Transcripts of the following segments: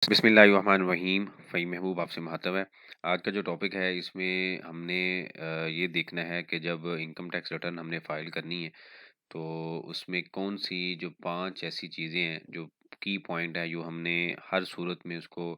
बिस्मिल्लाहिर्रहमानिर्रहीम। फ़हीम महबूब आपसे मुखातब है। आज का जो टॉपिक है इसमें हमने ये देखना है कि जब इनकम टैक्स रिटर्न हमने फ़ाइल करनी है तो उसमें कौन-सी जो 5 ऐसी चीज़ें हैं जो की पॉइंट है जो हमने हर सूरत में उसको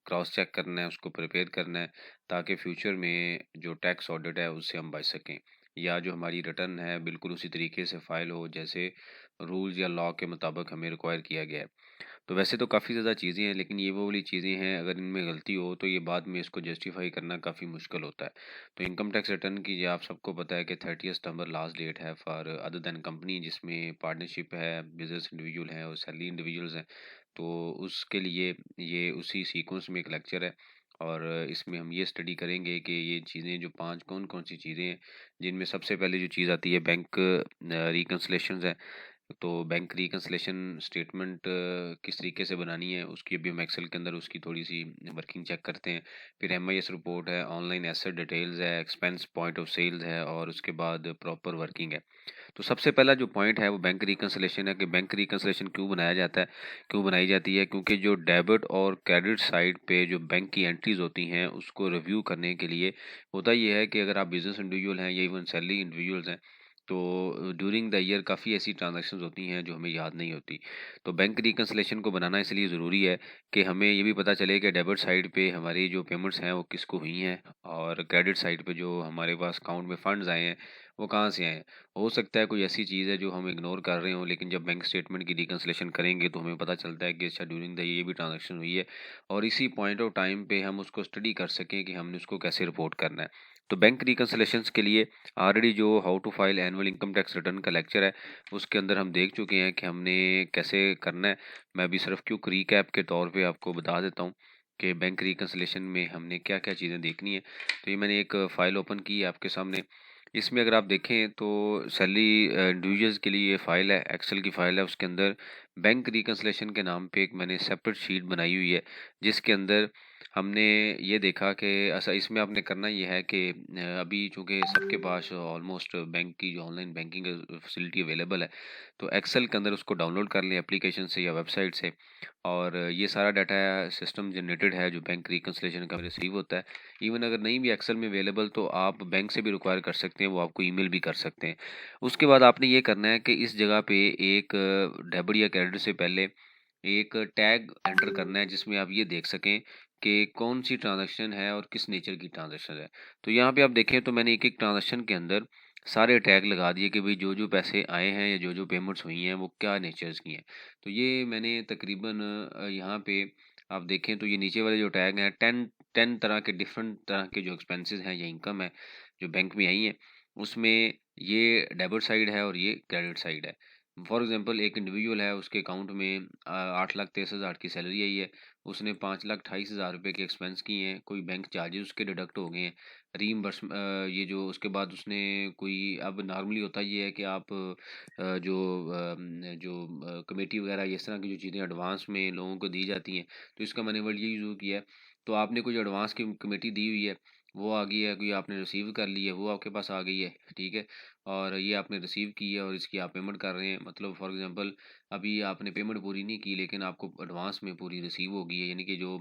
क्रॉस चेक करना है, उसको प्रिपेयर करना है ताकि फ्यूचर में जो टैक्स ऑडिट है उससे हम बच सकें। या जो हमारी रिटर्न है बिल्कुल उसी तरीके से फ़ाइल हो जैसे रूल्स या लॉ के मुताबिक हमें रिक्वायर किया गया है। तो वैसे तो काफ़ी ज़्यादा चीज़ें हैं, लेकिन ये वो वाली चीज़ें हैं अगर इनमें गलती हो तो ये बाद में इसको जस्टिफ़ाई करना काफ़ी मुश्किल होता है। तो इनकम टैक्स रिटर्न की ये आप सबको पता है कि 30 सितंबर लास्ट डेट है फॉर अदर दैन कंपनी जिसमें पार्टनरशिप है, बिज़नेस इंडिविजुअल हैं और सैलरी इंडिविजुअल्स हैं। तो उसके लिए ये उसी सीक्वेंस में एक लेक्चर है और इसमें हम ये स्टडी करेंगे कि ये चीज़ें जो 5 कौन-कौन सी चीज़ें हैं, जिनमें सबसे पहले जो चीज़ आती है बैंक रिकन्सिलेशंस है। तो बैंक रिकन्सिलेशन स्टेटमेंट किस तरीके से बनानी है उसकी अभी हम एक्सेल के अंदर उसकी थोड़ी-सी वर्किंग चेक करते हैं। फिर एमआईएस रिपोर्ट है, ऑनलाइन एसेट डिटेल्स है, एक्सपेंस पॉइंट ऑफ सेल्स है और उसके बाद प्रॉपर वर्किंग है। तो सबसे पहला जो पॉइंट है वो बैंक रिकन्सिलेशन है कि बैंक रिकन्सिलेशन क्यों बनाया जाता है, क्यों बनाई जाती है? क्योंकि जो डेबिट और क्रेडिट साइड पे जो बैंक की एंट्रीज़ होती हैं उसको रिव्यू करने के लिए होता ये है कि अगर आप बिज़नेस इंडिविजुअल हैं या इवन सैलरी इंडिविजुअल्स हैं तो ड्यूरिंग द ईयर काफ़ी ऐसी ट्रांज़ैक्शंस होती हैं जो हमें याद नहीं होती। तो बैंक रिकन्सिलेशन को बनाना इसलिए ज़रूरी है कि हमें ये भी पता चले कि डेबिट साइड पे हमारी जो पेमेंट्स हैं वो किसको हुई हैं और क्रेडिट साइड पे जो हमारे पास अकाउंट में फंड्स आए हैं, वो कहाँ से आए हैं। हो सकता है कोई ऐसी चीज़ है जो हम इग्नोर कर रहे हों, लेकिन जब बैंक स्टेटमेंट की रिकन्सिलेशन करेंगे तो हमें पता चलता है कि अच्छा ड्यूरिंग द ये भी ट्रांज़ैक्शन हुई है और इसी पॉइंट ऑफ टाइम पे हम उसको स्टडी कर सकें कि हमने उसको कैसे रिपोर्ट करना है। तो बैंक रिकन्सिलेशंस के लिए ऑलरेडी जो how to file annual income tax return का लेक्चर है, उसके अंदर हम देख चुके हैं कि हमने कैसे करना है। मैं अभी सिर्फ क्विक रिकैप के तौर पे आपको बता देता हूँ कि बैंक रिकन्सिलेशन में हमने क्या-क्या चीज़ें देखनी है। तो ये मैंने एक फ़ाइल ओपन की है आपके सामने। इसमें अगर आप देखें तो सैलरी इंडिविजुअल्स के लिए ये फ़ाइल है, एक्सेल की फ़ाइल है। उसके अंदर बैंक रिकन्सिलेशन के नाम पे एक मैंने सेपरेट शीट बनाई हुई है, जिसके अंदर हमने ये देखा कि ऐसा इसमें आपने करना ये है कि अभी चूँकि सबके पास ऑलमोस्ट बैंक की जो ऑनलाइन बैंकिंग फैसिलिटी अवेलेबल है, तो एक्सेल के अंदर उसको डाउनलोड कर लें एप्लीकेशन से या वेबसाइट से और ये सारा डाटा सिस्टम जनरेटेड है जो बैंक रिकन्सिलेशन का रिसीव होता है। इवन अगर नहीं भी एक्सेल में अवेलेबल तो आप बैंक से भी रिक्वायर कर सकते हैं, वो आपको ईमेल भी कर सकते हैं। उसके बाद आपने ये करना है कि इस जगह पे एक डेबिट या क्रेडिट से पहले एक टैग एंटर करना है जिसमें आप ये देख सकें कि कौन-सी ट्रांज़ैक्शन है और किस नेचर की ट्रांज़ैक्शन है। तो यहाँ पे आप देखें तो मैंने एक-एक ट्रांज़ैक्शन के अंदर सारे टैग लगा दिए कि भई जो-जो पैसे आए हैं या जो-जो पेमेंट्स हुई हैं वो क्या नेचर्स की हैं। तो ये मैंने तकरीबन यहाँ पे आप देखें तो ये नीचे वाले जो टैग हैं 10 तरह के डिफरेंट तरह के जो एक्सपेंसेस हैं या इनकम है, जो बैंक में आई है, उसमें ये डेबिट साइड है और ये क्रेडिट साइड है। फॉर एग्ज़ाम्पल एक इंडिविजुअल है, उसके अकाउंट में 8,23,000 की सैलरी आई है, उसने 5,28,000 रुपए के एक्सपेंस किए हैं, कोई बैंक चार्जेज़ उसके डिडक्ट हो गए हैं, ये जो उसके बाद उसने कोई अब नॉर्मली होता ये है कि आप कमेटी वगैरह इस तरह की जो चीज़ें एडवांस में लोगों को दी जाती हैं, तो इसका मैंने वर्ड यही यूज़ किया है। तो आपने कोई एडवांस की कमेटी दी हुई है, वो आ गई है, कोई आपने रिसीव कर ली है, वो आपके पास आ गई है, ठीक है? और ये आपने रिसीव की है और इसकी आप पेमेंट कर रहे हैं मतलब फॉर एग्जांपल अभी आपने पेमेंट पूरी नहीं की लेकिन आपको एडवांस में पूरी रिसीव हो गई है यानी कि जो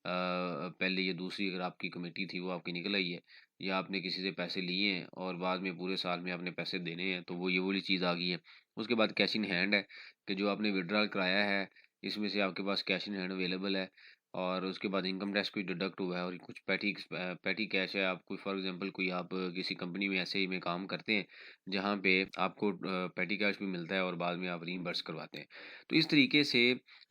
पहले ये दूसरी अगर आपकी कमेटी थी वो आपकी निकल आई है या आपने किसी से पैसे लिए हैं और बाद में पूरे साल में आपने पैसे देने हैं तो वो ये वाली चीज़ आ गई है। उसके बाद कैश इन हैंड है कि जो आपने विड्रॉल कराया है इसमें से आपके पास कैश इन हैंड अवेलेबल है और उसके बाद इनकम टैक्स कोई डिडक्ट हुआ है और कुछ पैटी कैश है। आप कोई फॉर एग्जांपल कोई आप किसी कंपनी में ऐसे ही में काम करते हैं जहाँ पे आपको पैटी कैश भी मिलता है और बाद में आप रीइंबर्स करवाते हैं। तो इस तरीके से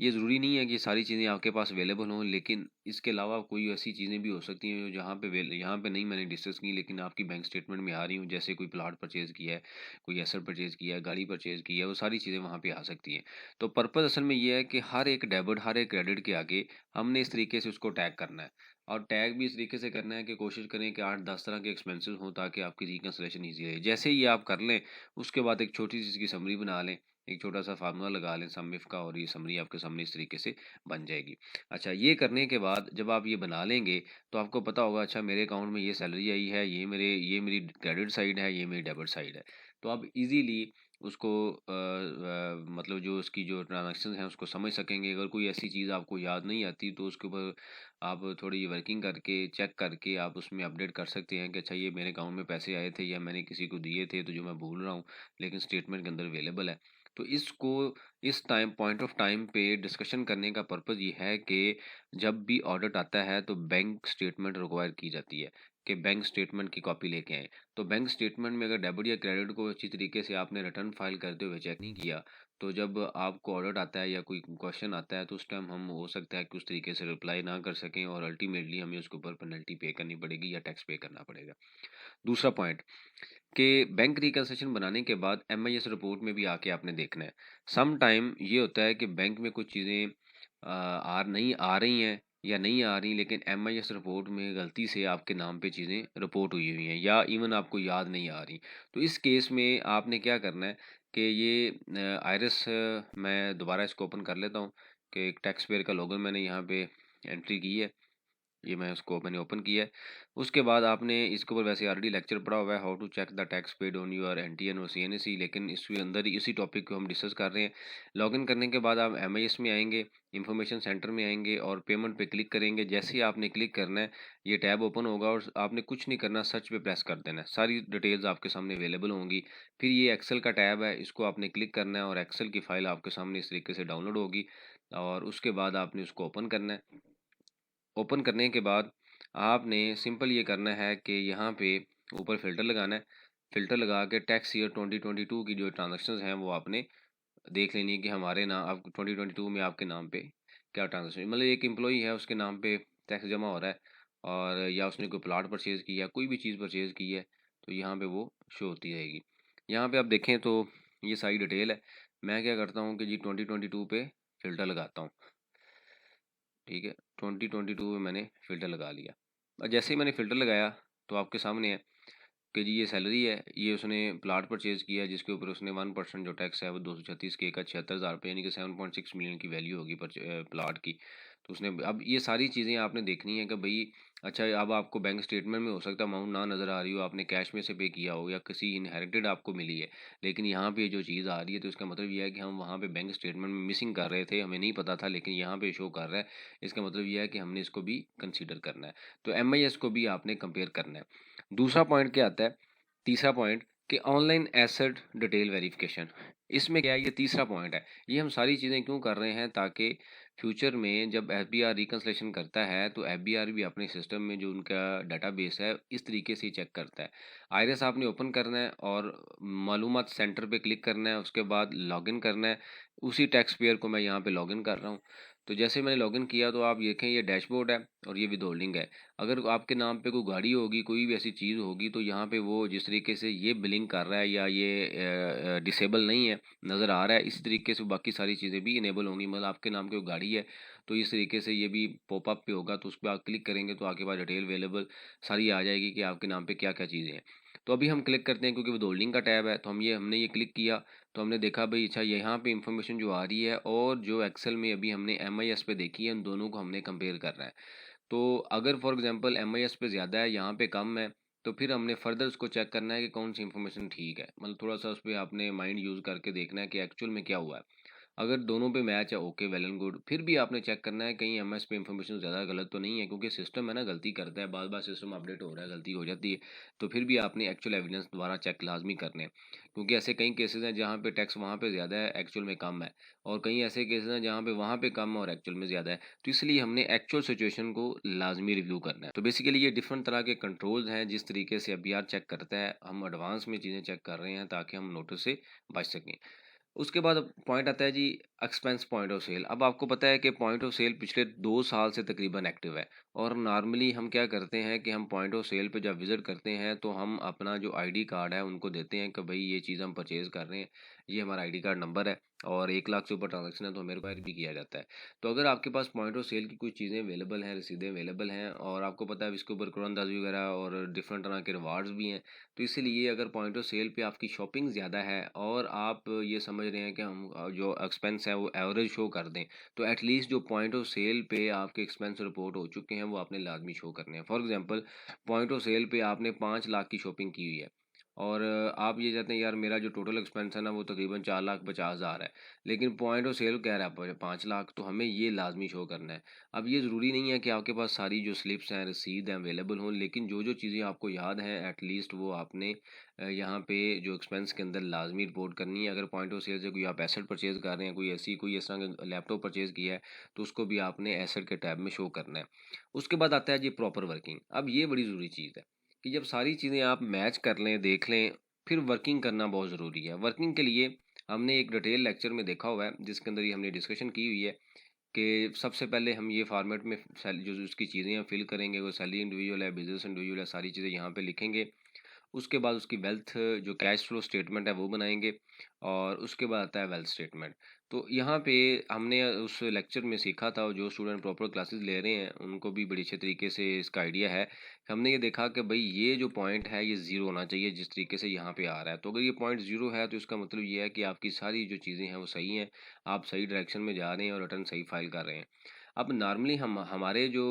ये ज़रूरी नहीं है कि सारी चीज़ें आपके पास अवेलेबल हों, लेकिन इसके अलावा कोई ऐसी चीज़ें भी हो सकती हैं जो यहाँ पे नहीं मैंने डिस्कस की लेकिन आपकी बैंक स्टेटमेंट में आ रही हूँ। जैसे कोई प्लॉट परचेज़ किया है, कोई एसेट परचेज़ किया है, गाड़ी परचेज़ की है, वो सारी चीज़ें वहाँ पे आ सकती हैं। तो पर्पज़ असल में ये है कि हर एक डेबिट, हर एक क्रेडिट के आगे हमने इस तरीके से उसको टैग करना है और टैग भी इस तरीके से करना है कि कोशिश करें कि 8-10 तरह के एक्सपेंसेस हों ताकि आपकी रिकन्सिलेशन ईज़ी रहे। जैसे ही आप कर लें, उसके बाद एक छोटी-सी इसकी समरी बना लें, एक छोटा-सा फ़ॉर्मूला लगा लें सम इफ का और ये समरी आपके सामने इस तरीके से बन जाएगी। अच्छा, ये करने के बाद जब आप ये बना लेंगे, तो आपको पता होगा अच्छा मेरे अकाउंट में ये सैलरी आई है, ये मेरी क्रेडिट साइड है, ये मेरी डेबिट साइड है। तो आप ईज़िली उसको मतलब जो उसकी जो ट्रांज़ैक्शंस हैं उसको समझ सकेंगे। अगर कोई ऐसी चीज़ आपको याद नहीं आती तो उसके ऊपर आप थोड़ी वर्किंग करके, चेक करके आप उसमें अपडेट कर सकते हैं कि अच्छा ये मेरे अकाउंट में पैसे आए थे या मैंने किसी को दिए थे तो जो मैं भूल रहा हूँ, लेकिन स्टेटमेंट के अंदर अवेलेबल है। तो इसको इस टाइम पॉइंट ऑफ टाइम पे डिस्कशन करने का पर्पज़ ये है कि जब भी ऑडिट आता है तो बैंक स्टेटमेंट रिक्वायर की जाती है कि बैंक स्टेटमेंट की कॉपी लेके आएँ। तो बैंक स्टेटमेंट में अगर डेबिट या क्रेडिट को अच्छी तरीके से आपने रिटर्न फाइल करते हुए चेक नहीं किया, तो जब आपको ऑडिट आता है या कोई क्वेश्चन आता है तो उस टाइम हम हो सकता है कि उस तरीके से रिप्लाई ना कर सकें और अल्टीमेटली हमें उसके ऊपर पेनल्टी पे करनी पड़ेगी या टैक्स पे करना पड़ेगा। दूसरा पॉइंट कि बैंक रिकंसिलिएशन बनाने के बाद एमआईएस रिपोर्ट में भी आके आपने देखना है। सम टाइम ये होता है कि बैंक में कुछ चीज़ें नहीं आ रही हैं या नहीं आ रही, लेकिन एमआईएस रिपोर्ट में गलती से आपके नाम पे चीज़ें रिपोर्ट हुई हुई हैं या इवन आपको याद नहीं आ रही। तो इस केस में आपने क्या करना है कि ये आइरिस मैं दोबारा इसको ओपन कर लेता हूँ कि एक टैक्स पेयर का लॉगिन मैंने यहाँ पे एंट्री की है। ये मैंने ओपन किया है। उसके बाद आपने इसके ऊपर वैसे ऑलरेडी लेक्चर पढ़ा हुआ है, how to check the tax paid on your NTN और सीएनएसी, लेकिन इसके अंदर ही इसी टॉपिक को हम डिस्कस कर रहे हैं। लॉगिन करने के बाद आप एमआईएस में आएँगे, इन्फॉर्मेशन सेंटर में आएँगे और पेमेंट पे क्लिक करेंगे। जैसे ही आपने क्लिक करना है, ये टैब ओपन होगा और आपने कुछ नहीं करना, सर्च पे प्रेस कर देना है। सारी डिटेल्स आपके सामने अवेलेबल होंगी। फिर ये एक्सेल का टैब है, इसको आपने क्लिक करना है और एक्सेल की फाइल आपके सामने इस तरीके से डाउनलोड होगी और उसके बाद आपने उसको ओपन करना है। ओपन करने के बाद आपने सिंपल ये करना है कि यहाँ पे ऊपर फ़िल्टर लगाना है। फ़िल्टर लगा के टैक्स ईयर 2022 की जो ट्रांज़ैक्शंस हैं वो आपने देख लेनी है कि हमारे नाम आप 2022 में आपके नाम पे क्या ट्रांज़ैक्शन, मतलब एक एम्प्लॉयी है उसके नाम पे टैक्स जमा हो रहा है और या उसने कोई प्लॉट परचेज़ किया, कोई भी चीज़ परचेज़ की है, तो यहाँ पे वो शो होती रहेगी। यहाँ पे आप देखें तो ये सारी डिटेल है। मैं क्या करता हूँ कि जी 2022 पे फ़िल्टर लगाता हूँ। ठीक है, 2022 में मैंने फ़िल्टर लगा लिया और जैसे ही मैंने फ़िल्टर लगाया तो आपके सामने है कि जी ये सैलरी है, ये उसने प्लाट परचेज़ किया है जिसके ऊपर उसने 1% जो टैक्स है वो 236 के का 76,000 रुपये यानी कि 7.6 मिलियन की वैल्यू होगी प्लाट की। तो उसने अब ये सारी चीज़ें आपने देखनी है कि भई अच्छा अब आपको बैंक स्टेटमेंट में हो सकता है अमाउंट ना नज़र आ रही हो, आपने कैश में से पे किया हो या किसी इनहेरिटेड आपको मिली है। लेकिन यहाँ पे जो चीज़ आ रही है तो इसका मतलब ये है कि हम वहाँ पे बैंक स्टेटमेंट में मिसिंग कर रहे थे, हमें नहीं पता था लेकिन यहाँ पे शो कर रहा है। इसका मतलब ये है कि हमने इसको भी कंसीडर करना है। तो एमआईएस को भी आपने कंपेयर करना है। दूसरा पॉइंट क्या आता है, तीसरा पॉइंट कि ऑनलाइन एसेट डिटेल वेरिफिकेशन। इसमें क्या है, ये तीसरा पॉइंट है। ये हम सारी चीज़ें क्यों कर रहे हैं ताकि फ्यूचर में जब एफबीआर रिकंसलेशन करता है तो एफबीआर भी अपने सिस्टम में जो उनका डाटाबेस है इस तरीके से ही चेक करता है। आईरिस आपने ओपन करना है और मालूमात सेंटर पे क्लिक करना है, उसके बाद लॉगिन करना है। उसी टैक्स पेयर को मैं यहाँ पे लॉगिन कर रहा हूँ। तो जैसे मैंने लॉगिन किया तो आप देखें ये डैशबोर्ड है और ये विदहोल्डिंग है। अगर आपके नाम पे कोई गाड़ी होगी, कोई भी ऐसी चीज़ होगी तो यहाँ पे वो जिस तरीके से ये बिलिंग कर रहा है या ये डिसेबल नहीं है, नज़र आ रहा है, इसी तरीके से बाकी सारी चीज़ें भी इनेबल होंगी। मतलब आपके नाम की कोई गाड़ी है तो इस तरीके से ये भी पॉपअप पे होगा तो उस पे आप क्लिक करेंगे तो आपके पास डिटेल अवेलेबल सारी आ जाएगी कि आपके नाम पे क्या-क्या चीज़ें हैं। तो अभी हम क्लिक करते हैं क्योंकि विदहोल्डिंग का टैब है तो हमने ये क्लिक किया तो हमने देखा भई अच्छा यहाँ पे इन्फॉर्मेशन जो आ रही है और जो एक्सेल में अभी हमने एमआईएस पे देखी है, उन दोनों को हमने कंपेयर करना है। तो अगर फॉर एग्जांपल एमआईएस पे ज़्यादा है, यहाँ पे कम है, तो फिर हमने फर्दर उसको चेक करना है कि कौन-सी इन्फॉर्मेशन ठीक है। मतलब थोड़ा-सा उस पे आपने माइंड यूज़ करके देखना है कि एक्चुअल में क्या हुआ है। अगर दोनों पे मैच है, ओके, वेल एंड गुड। फिर भी आपने चेक करना है कहीं एमएस पे इन्फॉर्मेशन ज़्यादा गलत तो नहीं है क्योंकि सिस्टम है ना, गलती करता है, बार-बार सिस्टम अपडेट हो रहा है, गलती हो जाती है। तो फिर भी आपने एक्चुअल एविडेंस दोबारा चेक लाज़मी करने हैं। क्योंकि ऐसे कई केसेज़ हैं जहाँ पे टैक्स वहाँ पे ज़्यादा है, एक्चुअल में कम है और कई ऐसे केसेज़ हैं जहाँ पे वहाँ पे कम है और एक्चुअल में ज़्यादा है। तो इसलिए हमने एक्चुअल सिचुएशन को लाज़मी रिव्यू करना है। तो बेसिकली ये डिफरेंट तरह के कंट्रोल्स हैं जिस तरीके से एफबीआर चेक करता है, हम एडवांस में चीज़ें चेक कर रहे हैं ताकि हम नोटिस से बच सकें। उसके बाद पॉइंट आता है जी एक्सपेंस पॉइंट ऑफ सेल। अब आपको पता है कि पॉइंट ऑफ सेल पिछले 2 साल से तकरीबन एक्टिव है और नॉर्मली हम क्या करते हैं कि हम पॉइंट ऑफ सेल पे जब विज़िट करते हैं तो हम अपना जो आईडी कार्ड है उनको देते हैं कि भई ये चीज़ हम परचेज़ कर रहे हैं, ये हमारा आईडी कार्ड नंबर है और 1 लाख से ऊपर ट्रांज़ैक्शन है तो हमें रिक्वायर भी किया जाता है। तो अगर आपके पास पॉइंट ऑफ सेल की कुछ चीज़ें अवेलेबल हैं, रसीदें अवेलेबल हैं और आपको पता है इसके ऊपर कुरानदाज़ी वगैरह और डिफरेंट तरह के रिवार्ड्स भी हैं, तो इसीलिए अगर पॉइंट ऑफ सेल पे आपकी शॉपिंग ज़्यादा है और आप ये समझ रहे हैं कि हम जो एक्सपेंस है वो एवरेज शो कर दें, तो एटलीस्ट जो पॉइंट ऑफ सेल पे आपके एक्सपेंस रिपोर्ट हो चुके हैं वो आपने लाजमी शो करने हैं। For example point of sale पे आपने 5 लाख की शॉपिंग की हुई है और आप ये चाहते हैं यार मेरा जो टोटल एक्सपेंस है ना वो तकरीबन 4,50,000 है, लेकिन पॉइंट ऑफ सेल कह रहा है 5 लाख, तो हमें ये लाजमी शो करना है। अब ये ज़रूरी नहीं है कि आपके पास सारी जो स्लिप्स हैं, रसीद हैं, अवेलेबल हों, लेकिन जो जो चीज़ें आपको याद हैं एटलीस्ट वो आपने यहाँ पे जो एक्सपेंस के अंदर लाजमी रिपोर्ट करनी है। अगर पॉइंट ऑफ सेल से कोई आप एसेट परचेज़ कर रहे हैं, कोई इस तरह का लैपटॉप परचेज़ किया है, तो उसको भी आपने एसेट के टैब में शो करना है। उसके बाद आता है जी प्रॉपर वर्किंग। अब ये बड़ी ज़रूरी चीज़ है कि जब सारी चीज़ें आप मैच कर लें, देख लें, फिर वर्किंग करना बहुत ज़रूरी है। वर्किंग के लिए हमने एक डिटेल लेक्चर में देखा हुआ है, जिसके अंदर ये हमने डिस्कशन की हुई है कि सबसे पहले हम ये फॉर्मेट में जो उसकी चीज़ें हम फिल करेंगे, वो सैलरी इंडिविजुअल है, बिजनेस इंडिविजुअल है, सारी चीज़ें यहाँ पे लिखेंगे। उसके बाद उसकी वेल्थ जो कैश फ्लो स्टेटमेंट है वो बनाएंगे, और उसके बाद आता है वेल्थ स्टेटमेंट। तो यहाँ पे हमने उस लेक्चर में सीखा था, और जो स्टूडेंट प्रॉपर क्लासेस ले रहे हैं उनको भी बड़ी अच्छे तरीके से इसका आइडिया है। हमने ये देखा कि भाई ये जो पॉइंट है ये ज़ीरो होना चाहिए, जिस तरीके से यहाँ पे आ रहा है। तो अगर ये पॉइंट ज़ीरो है तो इसका मतलब ये है कि आपकी सारी जो चीज़ें हैं वो सही हैं, आप सही डायरेक्शन में जा रहे हैं और रिटर्न सही फाइल कर रहे हैं। अब नॉर्मली हम हमारे जो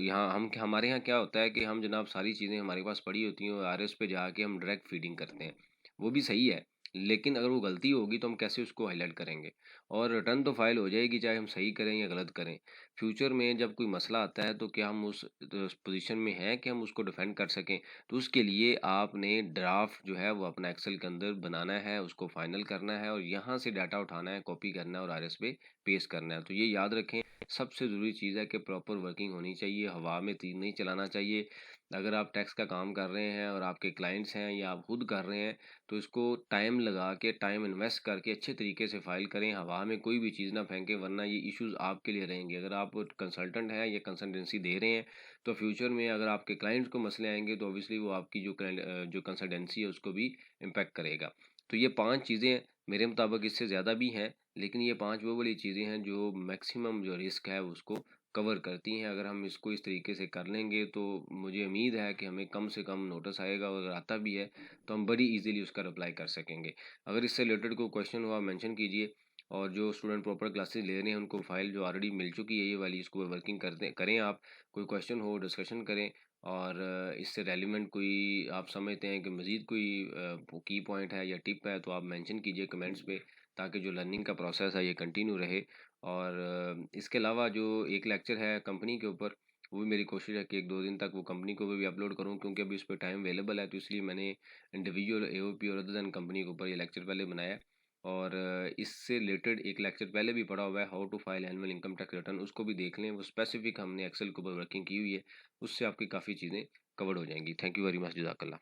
यहाँ हमारे यहाँ क्या होता है कि हम जनाब सारी चीज़ें हमारे पास पड़ी होती हैं और आरएस पे जाके हम डायरेक्ट फीडिंग करते हैं। वो भी सही है, लेकिन अगर वो गलती होगी तो हम कैसे उसको हाईलाइट करेंगे? और रिटर्न तो फाइल हो जाएगी चाहे हम सही करें या गलत करें। फ्यूचर में जब कोई मसला आता है तो क्या हम उस पोजीशन में हैं कि हम उसको डिफेंड कर सकें? तो उसके लिए आपने ड्राफ्ट जो है वो अपना एक्सेल के अंदर बनाना है, उसको फाइनल करना है और यहाँ से डाटा उठाना है, कॉपी करना है और आरएस पे पेस्ट करना है। तो ये याद रखें, सबसे ज़रूरी चीज़ है कि प्रॉपर वर्किंग होनी चाहिए, हवा में तीर नहीं चलाना चाहिए। अगर आप टैक्स का काम कर रहे हैं और आपके क्लाइंट्स हैं या आप खुद कर रहे हैं, तो इसको टाइम लगा के, टाइम इन्वेस्ट करके अच्छे तरीके से फाइल करें, हवा में कोई भी चीज़ ना फेंकें, वरना ये इश्यूज़ आपके लिए रहेंगे। अगर आप कंसल्टेंट हैं या कंसल्टेंसी दे रहे हैं, तो फ्यूचर में अगर आपके क्लाइंट्स को मसले आएंगे तो ऑब्वियसली वो आपकी जो कंसल्टेंसी है उसको भी इम्पेक्ट करेगा। तो ये 5 चीज़ें हैं, मेरे मुताबिक इससे ज़्यादा भी हैं, लेकिन ये 5 वो वाली चीज़ें हैं जो मैक्सिमम जो रिस्क है उसको कवर करती हैं। अगर हम इसको इस तरीके से कर लेंगे तो मुझे उम्मीद है कि हमें कम से कम नोटिस आएगा, और अगर आता भी है तो हम बड़ी इजीली उसका रिप्लाई कर सकेंगे। अगर इससे रिलेटेड कोई क्वेश्चन हुआ मेंशन कीजिए, और जो स्टूडेंट प्रॉपर क्लासेस ले रहे हैं उनको फाइल जो ऑलरेडी मिल चुकी है ये वाली, इसको वर्किंग करते करें आप। कोई क्वेश्चन हो डिस्कशन करें, और इससे रेलिवेंट कोई आप समझते हैं कि मज़ीद कोई की पॉइंट है या टिप है तो आप मेंशन कीजिए कमेंट्स पे, ताकि जो लर्निंग का प्रोसेस है ये कंटिन्यू रहे। और इसके अलावा जो एक लेक्चर है कंपनी के ऊपर, वो भी मेरी कोशिश है कि 1-2 दिन तक वो कंपनी को भी अपलोड करूँ, क्योंकि अभी उस पर टाइम अवेलेबल है, तो इसलिए मैंने इंडिविजुअल एओपी और अदर देन कंपनी के ऊपर ये लेक्चर पहले बनाया है। और इससे रिलेटेड एक लेक्चर पहले भी पढ़ा हुआ है, how to file annual income tax return, उसको भी देख लें, वो स्पेसिफिक हमने एक्सेल के ऊपर वर्किंग की हुई है, उससे आपकी काफ़ी चीज़ें कवर हो जाएंगी। थैंक यू वेरी मच, जज़ाकल्लाह।